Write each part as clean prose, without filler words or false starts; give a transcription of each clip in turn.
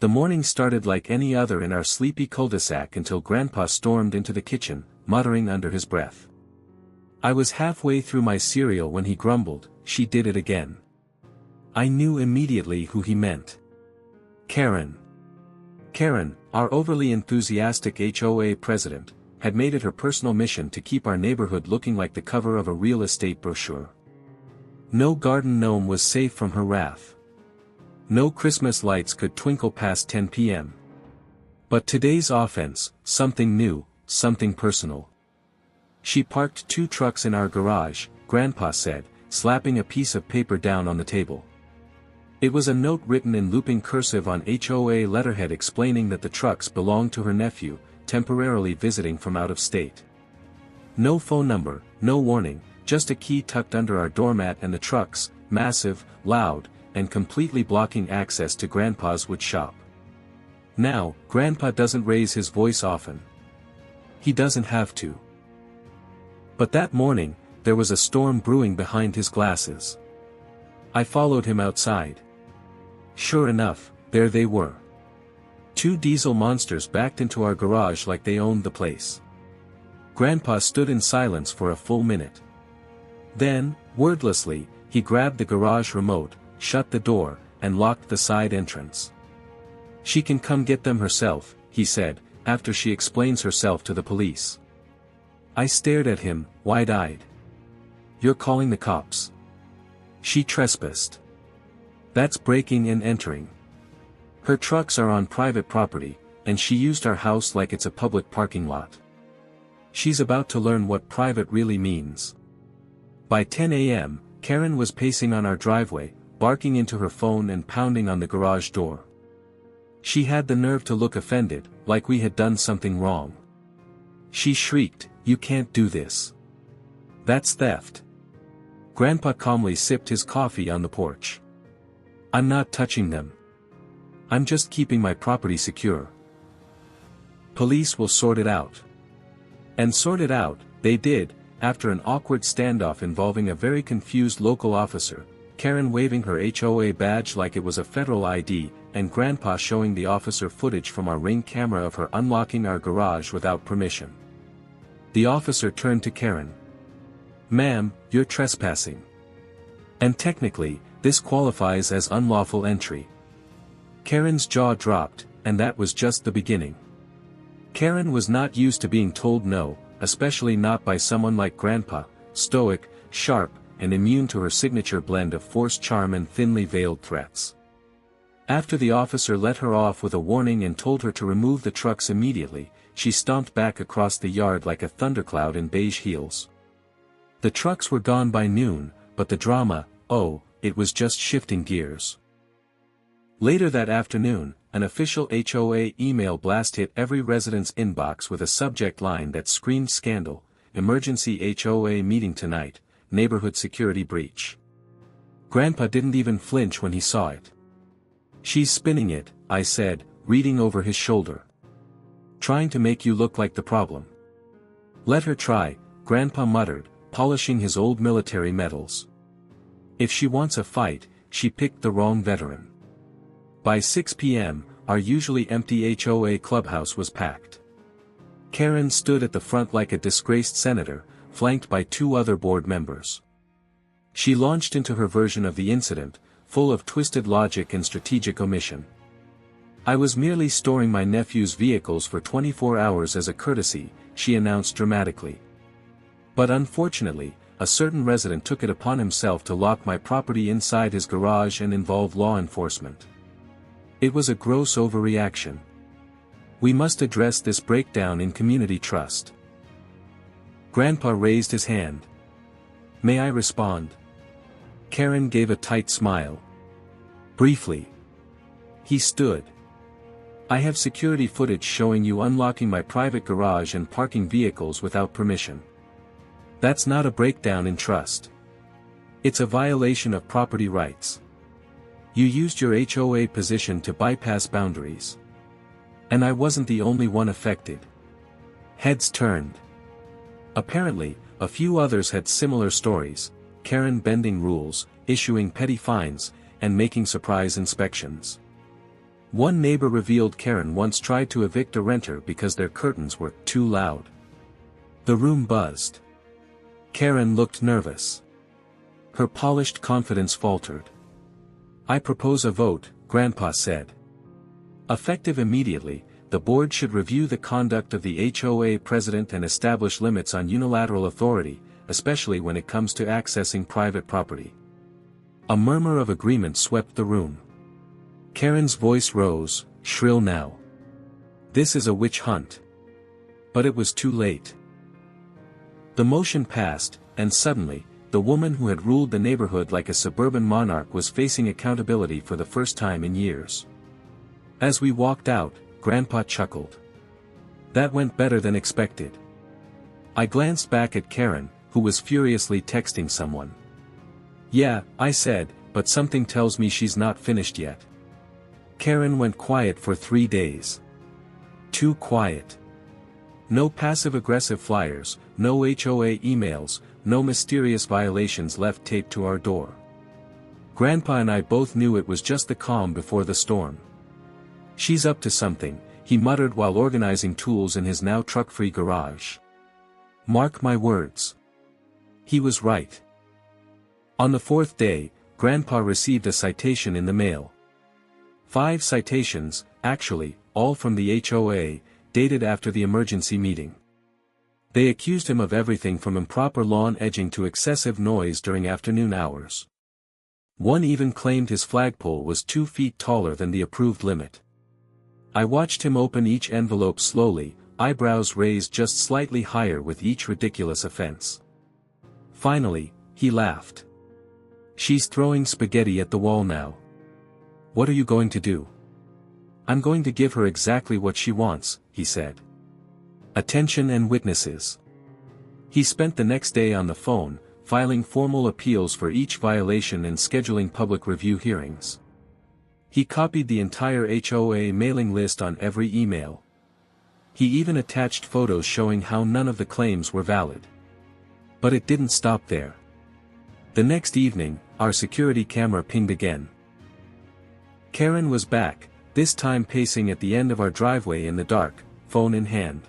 The morning started like any other in our sleepy cul-de-sac until Grandpa stormed into the kitchen, muttering under his breath. I was halfway through my cereal when he grumbled, "She did it again." I knew immediately who he meant. Karen. Karen, our overly enthusiastic HOA president, had made it her personal mission to keep our neighborhood looking like the cover of a real estate brochure. No garden gnome was safe from her wrath. No Christmas lights could twinkle past 10 p.m. But today's offense, something new, something personal. She parked 2 trucks in our garage, Grandpa said, slapping a piece of paper down on the table. It was a note written in looping cursive on HOA letterhead explaining that the trucks belonged to her nephew, temporarily visiting from out of state. No phone number, no warning, just a key tucked under our doormat, and the trucks, massive, loud, and completely blocking access to Grandpa's wood shop. Now, Grandpa doesn't raise his voice often. He doesn't have to. But that morning, there was a storm brewing behind his glasses. I followed him outside. Sure enough, there they were. 2 diesel monsters backed into our garage like they owned the place. Grandpa stood in silence for a full minute. Then, wordlessly, he grabbed the garage remote, shut the door, and locked the side entrance. "She can come get them herself," he said, "after she explains herself to the police." I stared at him, wide-eyed. "You're calling the cops?" "She trespassed. That's breaking and entering. Her trucks are on private property, and she used our house like it's a public parking lot. She's about to learn what private really means." By 10 a.m., Karen was pacing on our driveway, barking into her phone and pounding on the garage door. She had the nerve to look offended, like we had done something wrong. She shrieked, "You can't do this. That's theft." Grandpa calmly sipped his coffee on the porch. "I'm not touching them. I'm just keeping my property secure. Police will sort it out." And sort it out, they did, after an awkward standoff involving a very confused local officer, Karen waving her HOA badge like it was a federal ID, and Grandpa showing the officer footage from our Ring camera of her unlocking our garage without permission. The officer turned to Karen. "Ma'am, you're trespassing. And technically, this qualifies as unlawful entry." Karen's jaw dropped, and that was just the beginning. Karen was not used to being told no, especially not by someone like Grandpa, stoic, sharp, and immune to her signature blend of forced charm and thinly veiled threats. After the officer let her off with a warning and told her to remove the trucks immediately, she stomped back across the yard like a thundercloud in beige heels. The trucks were gone by noon, but the drama, oh, it was just shifting gears. Later that afternoon, an official HOA email blast hit every resident's inbox with a subject line that screamed scandal: "Emergency HOA meeting tonight, neighborhood security breach." Grandpa didn't even flinch when he saw it. "She's spinning it," I said, reading over his shoulder. "Trying to make you look like the problem." "Let her try," Grandpa muttered, polishing his old military medals. "If she wants a fight, she picked the wrong veteran." By 6 p.m., our usually empty HOA clubhouse was packed. Karen stood at the front like a disgraced senator, flanked by 2 other board members. She launched into her version of the incident, full of twisted logic and strategic omission. "I was merely storing my nephew's vehicles for 24 hours as a courtesy," she announced dramatically. "But unfortunately, a certain resident took it upon himself to lock my property inside his garage and involve law enforcement. It was a gross overreaction. We must address this breakdown in community trust." Grandpa raised his hand. "May I respond?" Karen gave a tight smile. "Briefly." He stood. "I have security footage showing you unlocking my private garage and parking vehicles without permission. That's not a breakdown in trust. It's a violation of property rights. You used your HOA position to bypass boundaries. And I wasn't the only one affected." Heads turned. Apparently, a few others had similar stories: Karen bending rules, issuing petty fines, and making surprise inspections. One neighbor revealed Karen once tried to evict a renter because their curtains were too loud. The room buzzed. Karen looked nervous. Her polished confidence faltered. "I propose a vote," Grandpa said. "Effective immediately, the board should review the conduct of the HOA president and establish limits on unilateral authority, especially when it comes to accessing private property." A murmur of agreement swept the room. Karen's voice rose, shrill now. "This is a witch hunt." But it was too late. The motion passed, and suddenly, the woman who had ruled the neighborhood like a suburban monarch was facing accountability for the first time in years. As we walked out, Grandpa chuckled. "That went better than expected." I glanced back at Karen, who was furiously texting someone. "Yeah," I said, "but something tells me she's not finished yet." Karen went quiet for 3 days. Too quiet. No passive-aggressive flyers, no HOA emails, no mysterious violations left taped to our door. Grandpa and I both knew it was just the calm before the storm. "She's up to something," he muttered while organizing tools in his now truck-free garage. Mark my words. He was right. On the 4th day, Grandpa received a citation in the mail. 5 citations, actually, all from the HOA, dated after the emergency meeting. They accused him of everything from improper lawn edging to excessive noise during afternoon hours. One even claimed his flagpole was 2 feet taller than the approved limit. I watched him open each envelope slowly, eyebrows raised just slightly higher with each ridiculous offense. Finally, he laughed. "She's throwing spaghetti at the wall now. What are you going to do?" "I'm going to give her exactly what she wants," he said. "Attention and witnesses." He spent the next day on the phone, filing formal appeals for each violation and scheduling public review hearings. He copied the entire HOA mailing list on every email. He even attached photos showing how none of the claims were valid. But it didn't stop there. The next evening, our security camera pinged again. Karen was back, this time pacing at the end of our driveway in the dark, phone in hand.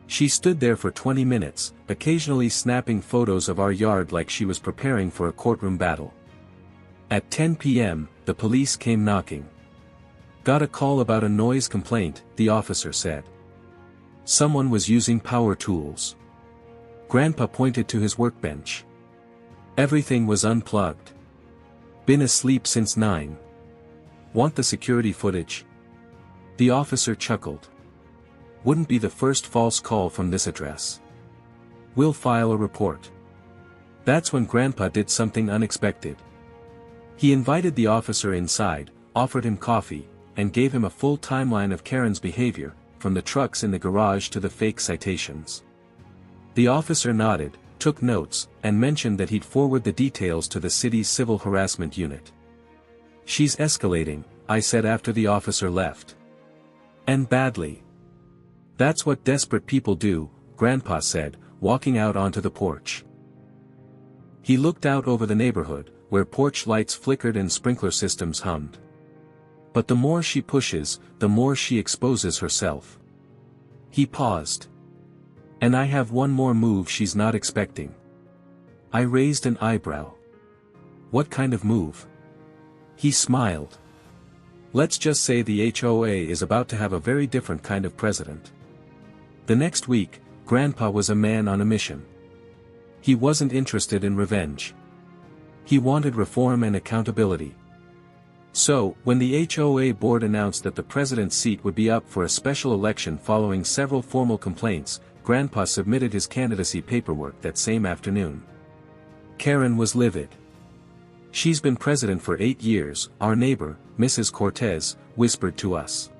She stood there for 20 minutes, occasionally snapping photos of our yard like she was preparing for a courtroom battle. At 10 p.m., the police came knocking. "Got a call about a noise complaint," the officer said. Someone was using power tools. Grandpa pointed to his workbench. Everything was unplugged. "Been asleep since 9. Want the security footage?" The officer chuckled. "Wouldn't be the first false call from this address. We'll file a report." That's when Grandpa did something unexpected. He invited the officer inside, offered him coffee, and gave him a full timeline of Karen's behavior, from the trucks in the garage to the fake citations. The officer nodded, took notes, and mentioned that he'd forward the details to the city's civil harassment unit. "She's escalating," I said after the officer left. "And badly." "That's what desperate people do," Grandpa said, walking out onto the porch. He looked out over the neighborhood, where porch lights flickered and sprinkler systems hummed. "But the more she pushes, the more she exposes herself." He paused. "And I have one more move she's not expecting." I raised an eyebrow. "What kind of move?" He smiled. "Let's just say the HOA is about to have a very different kind of president." The next week, Grandpa was a man on a mission. He wasn't interested in revenge. He wanted reform and accountability. So, when the HOA board announced that the president's seat would be up for a special election following several formal complaints, Grandpa submitted his candidacy paperwork that same afternoon. Karen was livid. "She's been president for 8 years," our neighbor, Mrs. Cortez, whispered to us.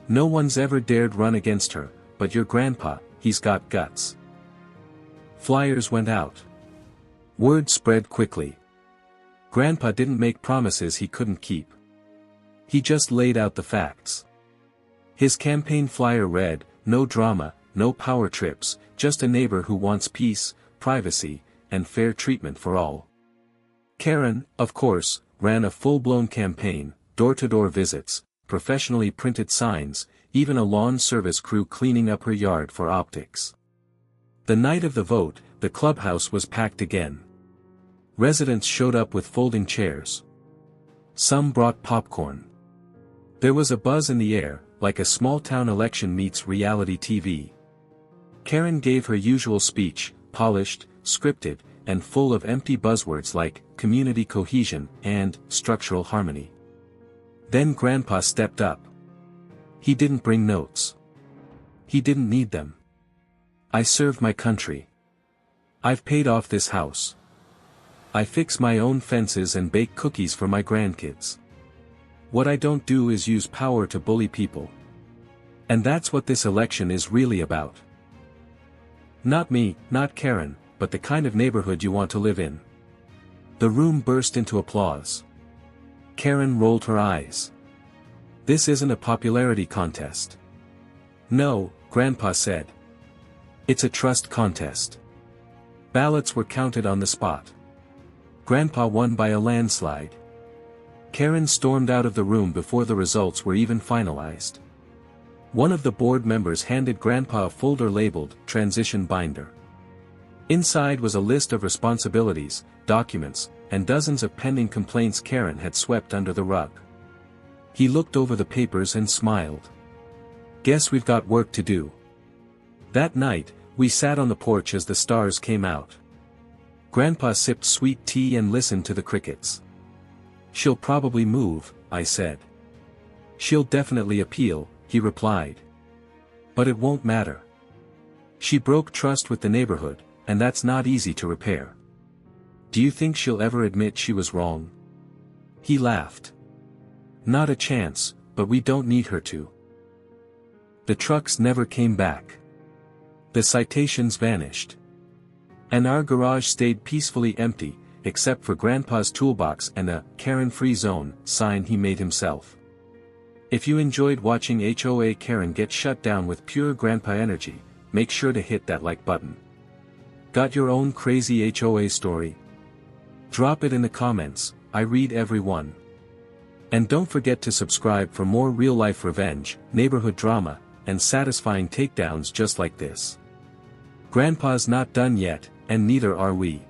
"No one's ever dared run against her, but your grandpa, he's got guts." Flyers went out. Word spread quickly. Grandpa didn't make promises he couldn't keep. He just laid out the facts. His campaign flyer read, "No drama, no power trips, just a neighbor who wants peace, privacy, and fair treatment for all." Karen, of course, ran a full-blown campaign, door-to-door visits, professionally printed signs, even a lawn service crew cleaning up her yard for optics. The night of the vote, the clubhouse was packed again. Residents showed up with folding chairs. Some brought popcorn. There was a buzz in the air, like a small-town election meets reality TV. Karen gave her usual speech, polished, scripted, and full of empty buzzwords like community cohesion and structural harmony. Then Grandpa stepped up. He didn't bring notes. He didn't need them. I served my country. I've paid off this house. I fix my own fences and bake cookies for my grandkids. What I don't do is use power to bully people. And that's what this election is really about. Not me, not Karen, but the kind of neighborhood you want to live in. The room burst into applause. Karen rolled her eyes. This isn't a popularity contest. No, Grandpa said. It's a trust contest. Ballots were counted on the spot. Grandpa won by a landslide. Karen stormed out of the room before the results were even finalized. One of the board members handed Grandpa a folder labeled Transition Binder. Inside was a list of responsibilities, documents, and dozens of pending complaints Karen had swept under the rug. He looked over the papers and smiled. Guess we've got work to do. That night, we sat on the porch as the stars came out. Grandpa sipped sweet tea and listened to the crickets. She'll probably move, I said. She'll definitely appeal, he replied. But it won't matter. She broke trust with the neighborhood, and that's not easy to repair. Do you think she'll ever admit she was wrong? He laughed. Not a chance, but we don't need her to. The trucks never came back. The citations vanished. And our garage stayed peacefully empty, except for Grandpa's toolbox and a Karen-free zone sign he made himself. If you enjoyed watching HOA Karen get shut down with pure Grandpa energy, make sure to hit that like button. Got your own crazy HOA story? Drop it in the comments, I read every one. And don't forget to subscribe for more real-life revenge, neighborhood drama, and satisfying takedowns just like this. Grandpa's not done yet, and neither are we.